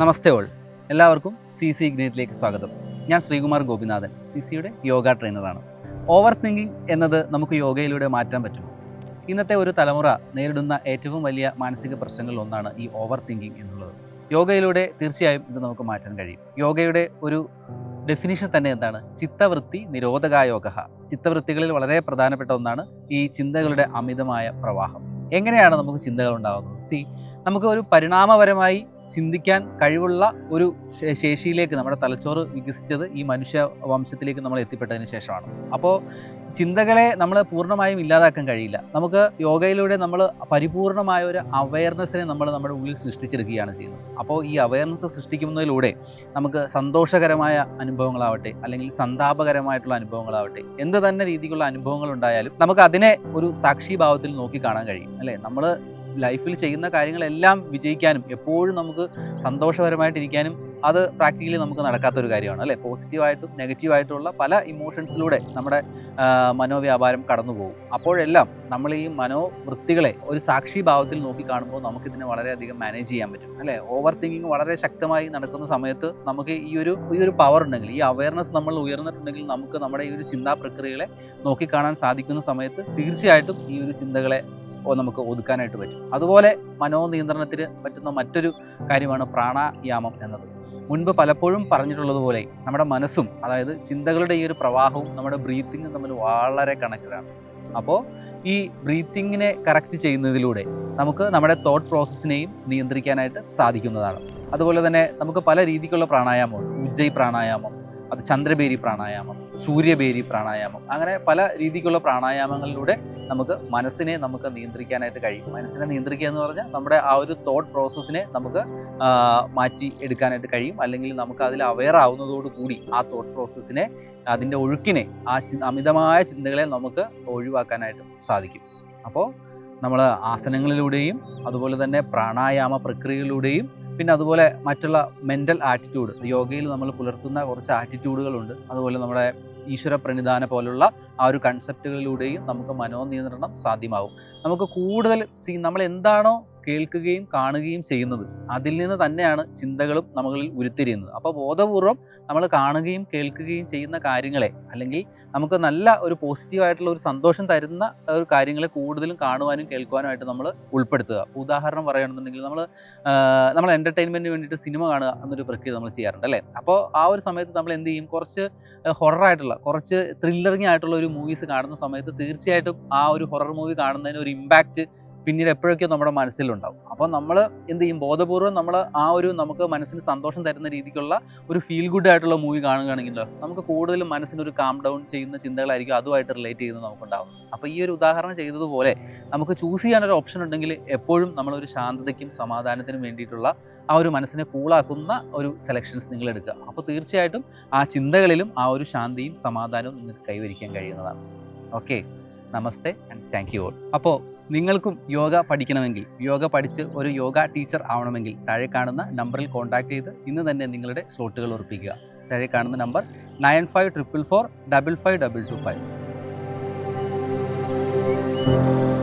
നമസ്തേ all, എല്ലാവർക്കും CC ഇഗ്നൈറ്റിലേക്ക് സ്വാഗതം. ഞാൻ ശ്രീകുമാർ ഗോപിനാഥൻ, CCയുടെ യോഗ ട്രെയിനറാണ്. ഓവർ തിങ്കിങ് എന്നത് നമുക്ക് യോഗയിലൂടെ മാറ്റാൻ പറ്റുമോ? ഇന്നത്തെ ഒരു തലമുറ നേരിടുന്ന ഏറ്റവും വലിയ മാനസിക പ്രശ്നങ്ങളിൽ ഒന്നാണ് ഈ ഓവർ തിങ്കിങ് എന്നുള്ളത്. യോഗയിലൂടെ തീർച്ചയായും ഇത് നമുക്ക് മാറ്റാൻ കഴിയും. യോഗയുടെ ഒരു ഡെഫിനിഷൻ തന്നെ എന്താണ്? ചിത്തവൃത്തി നിരോധകായോഗ. ചിത്തവൃത്തികളിൽ വളരെ പ്രധാനപ്പെട്ട ഒന്നാണ് ഈ ചിന്തകളുടെ അമിതമായ പ്രവാഹം. എങ്ങനെയാണ് നമുക്ക് ചിന്തകൾ ഉണ്ടാകുന്നത്? നമുക്ക് ഒരു പരിണാമപരമായി ചിന്തിക്കാൻ കഴിവുള്ള ഒരു ശേഷിയിലേക്ക് നമ്മുടെ തലച്ചോറ് വികസിച്ചത് ഈ മനുഷ്യ വംശത്തിലേക്ക് നമ്മൾ എത്തിപ്പെട്ടതിന് ശേഷമാണ്. അപ്പോൾ ചിന്തകളെ നമ്മൾ പൂർണ്ണമായും ഇല്ലാതാക്കാൻ കഴിയില്ല. നമുക്ക് യോഗയിലൂടെ നമ്മൾ പരിപൂർണമായ ഒരു അവയർനെസ്സിനെ നമ്മൾ നമ്മുടെ ഉള്ളിൽ സൃഷ്ടിച്ചെടുക്കുകയാണ് ചെയ്യുന്നത്. അപ്പോൾ ഈ അവയർനെസ് സൃഷ്ടിക്കുന്നതിലൂടെ നമുക്ക് സന്തോഷകരമായ അനുഭവങ്ങളാവട്ടെ, അല്ലെങ്കിൽ സന്താപകരമായിട്ടുള്ള അനുഭവങ്ങളാവട്ടെ, എന്ത് തന്നെ രീതിയിലുള്ള അനുഭവങ്ങൾ ഉണ്ടായാലും നമുക്ക് അതിനെ ഒരു സാക്ഷിഭാവത്തിൽ നോക്കി കാണാൻ കഴിയും, അല്ലേ? നമ്മൾ ലൈഫിൽ ചെയ്യുന്ന കാര്യങ്ങളെല്ലാം വിജയിക്കാനും എപ്പോഴും നമുക്ക് സന്തോഷപരമായിട്ടിരിക്കാനും അത് പ്രാക്ടിക്കലി നമുക്ക് നടക്കാത്തൊരു കാര്യമാണ്, അല്ലേ? പോസിറ്റീവായിട്ടും നെഗറ്റീവായിട്ടുള്ള പല ഇമോഷൻസിലൂടെ നമ്മുടെ മനോവ്യാപാരം കടന്നു പോകും. അപ്പോഴെല്ലാം നമ്മൾ ഈ മനോവൃത്തികളെ ഒരു സാക്ഷിഭാവത്തിൽ നോക്കി കാണുമ്പോൾ നമുക്കിതിനെ വളരെയധികം മാനേജ് ചെയ്യാൻ പറ്റും, അല്ലേ? ഓവർ തിങ്കിങ് വളരെ ശക്തമായി നടക്കുന്ന സമയത്ത് നമുക്ക് ഈ ഒരു പവർ ഉണ്ടെങ്കിൽ, ഈ അവയർനെസ് നമ്മൾ ഉയർന്നിട്ടുണ്ടെങ്കിൽ, നമുക്ക് നമ്മുടെ ഈ ഒരു ചിന്താ പ്രക്രിയകളെ നോക്കിക്കാണാൻ സാധിക്കുന്ന സമയത്ത് തീർച്ചയായിട്ടും ഈ ഒരു ചിന്തകളെ നമുക്ക് ഒതുക്കാനായിട്ട് പറ്റും. അതുപോലെ മനോനിയന്ത്രണത്തിന് പറ്റുന്ന മറ്റൊരു കാര്യമാണ് പ്രാണായാമം എന്നത്. മുൻപ് പലപ്പോഴും പറഞ്ഞിട്ടുള്ളതുപോലെ നമ്മുടെ മനസ്സും, അതായത് ചിന്തകളുടെ ഈ ഒരു പ്രവാഹവും നമ്മുടെ ബ്രീത്തിങ്ങും തമ്മിൽ വളരെ കണക്റ്റഡാണ്. അപ്പോൾ ഈ ബ്രീത്തിങ്ങിനെ കറക്റ്റ് ചെയ്യുന്നതിലൂടെ നമുക്ക് നമ്മുടെ തോട്ട് പ്രോസസ്സിനെയും നിയന്ത്രിക്കാനായിട്ട് സാധിക്കുന്നതാണ്. അതുപോലെ തന്നെ നമുക്ക് പല രീതിക്കുള്ള പ്രാണായാമമുണ്ട്. ഉജ്ജയ് പ്രാണായാമം, അത് ചന്ദ്രബേരി പ്രാണായാമം, സൂര്യബേരി പ്രാണായാമം, അങ്ങനെ പല രീതിക്കുള്ള പ്രാണായാമങ്ങളിലൂടെ നമുക്ക് മനസ്സിനെ നമുക്ക് നിയന്ത്രിക്കാനായിട്ട് കഴിയും. മനസ്സിനെ നിയന്ത്രിക്കുക എന്ന് പറഞ്ഞാൽ നമ്മുടെ ആ ഒരു തോട്ട് പ്രോസസ്സിനെ നമുക്ക് മാറ്റി എടുക്കാനായിട്ട് കഴിയും. അല്ലെങ്കിൽ നമുക്ക് അതിൽ അവെയർ ആവുന്നതോടുകൂടി ആ തോട്ട് പ്രോസസ്സിനെ, അതിൻ്റെ ഒഴുക്കിനെ, ആ അമിതമായ ചിന്തകളെ നമുക്ക് ഒഴിവാക്കാനായിട്ട് സാധിക്കും. അപ്പോൾ നമ്മൾ ആസനങ്ങളിലൂടെയും അതുപോലെ തന്നെ പ്രാണായാമ പ്രക്രിയയിലൂടെയും പിന്നെ അതുപോലെ മറ്റുള്ള മെൻ്റൽ ആറ്റിറ്റ്യൂഡ്, യോഗയിൽ നമ്മൾ പുലർത്തുന്ന കുറച്ച് ആറ്റിറ്റ്യൂഡുകളുണ്ട്. അതുപോലെ നമ്മുടെ ഈശ്വര പ്രണിധാന പോലുള്ള ആ ഒരു കൺസെപ്റ്റുകളിലൂടെയും നമുക്ക് മനോനിയന്ത്രണം സാധ്യമാവും. നമുക്ക് കൂടുതൽ നമ്മൾ എന്താണോ കേൾക്കുകയും കാണുകയും ചെയ്യുന്നത്, അതിൽ നിന്ന് തന്നെയാണ് ചിന്തകളും നമ്മളിൽ ഉരുത്തിരിയുന്നത്. അപ്പോൾ ബോധപൂർവം നമ്മൾ കാണുകയും കേൾക്കുകയും ചെയ്യുന്ന കാര്യങ്ങളെ, അല്ലെങ്കിൽ നമുക്ക് നല്ല ഒരു പോസിറ്റീവായിട്ടുള്ള ഒരു സന്തോഷം തരുന്ന ഒരു കാര്യങ്ങളെ കൂടുതലും കാണുവാനും കേൾക്കുവാനുമായിട്ട് നമ്മൾ ഉൾപ്പെടുത്തുക. ഉദാഹരണം പറയുകയാണെന്നുണ്ടെങ്കിൽ നമ്മൾ എൻ്റർടൈൻമെൻറ്റിന് വേണ്ടിയിട്ട് സിനിമ കാണുക എന്നൊരു പ്രക്രിയ നമ്മൾ ചെയ്യാറുണ്ട്, അല്ലേ? അപ്പോൾ ആ ഒരു സമയത്ത് നമ്മൾ എന്ത് ചെയ്യും? കുറച്ച് ഹൊററായിട്ടുള്ള, കുറച്ച് ത്രില്ലറിങ് ആയിട്ടുള്ള ഒരു മൂവീസ് കാണുന്ന സമയത്ത് തീർച്ചയായിട്ടും ആ ഒരു ഹൊറർ മൂവി കാണുന്നതിന് ഒരു ഇമ്പാക്റ്റ് പിന്നീട് എപ്പോഴൊക്കെയോ നമ്മുടെ മനസ്സിലുണ്ടാവും. അപ്പോൾ നമ്മൾ എന്ത് ചെയ്യും? ബോധപൂർവ്വം നമ്മൾ ആ ഒരു നമുക്ക് മനസ്സിന് സന്തോഷം തരുന്ന രീതിക്കുള്ള ഒരു ഫീൽ ഗുഡ് ആയിട്ടുള്ള മൂവി കാണുകയാണെങ്കിൽ നമുക്ക് കൂടുതലും മനസ്സിനൊരു കാം ഡൗൺ ചെയ്യുന്ന ചിന്തകളായിരിക്കും അതുമായിട്ട് റിലേറ്റ് ചെയ്യുന്നത് നമുക്കുണ്ടാവും. അപ്പോൾ ഈ ഒരു ഉദാഹരണം ചെയ്തതുപോലെ നമുക്ക് ചൂസ് ചെയ്യാനൊരു ഓപ്ഷൻ ഉണ്ടെങ്കിൽ എപ്പോഴും നമ്മളൊരു ശാന്തതയ്ക്കും സമാധാനത്തിനും വേണ്ടിയിട്ടുള്ള ആ ഒരു മനസ്സിനെ കൂളാക്കുന്ന ഒരു സെലക്ഷൻസ് നിങ്ങൾ എടുക്കുക. അപ്പോൾ തീർച്ചയായിട്ടും ആ ചിന്തകളിലും ആ ഒരു ശാന്തിയും സമാധാനവും നിങ്ങൾക്ക് കൈവരിക്കാൻ കഴിയുന്നതാണ്. Okay, namaste and thank you all. അപ്പോൾ നിങ്ങൾക്കും യോഗ പഠിക്കണമെങ്കിൽ, യോഗ പഠിച്ച് ഒരു യോഗ ടീച്ചർ ആവണമെങ്കിൽ താഴെ കാണുന്ന നമ്പറിൽ കോൺടാക്ട് ചെയ്ത് ഇന്ന് തന്നെ നിങ്ങളുടെ സ്ലോട്ടുകൾ ഉറപ്പിക്കുക. താഴെ കാണുന്ന നമ്പർ 9544455225.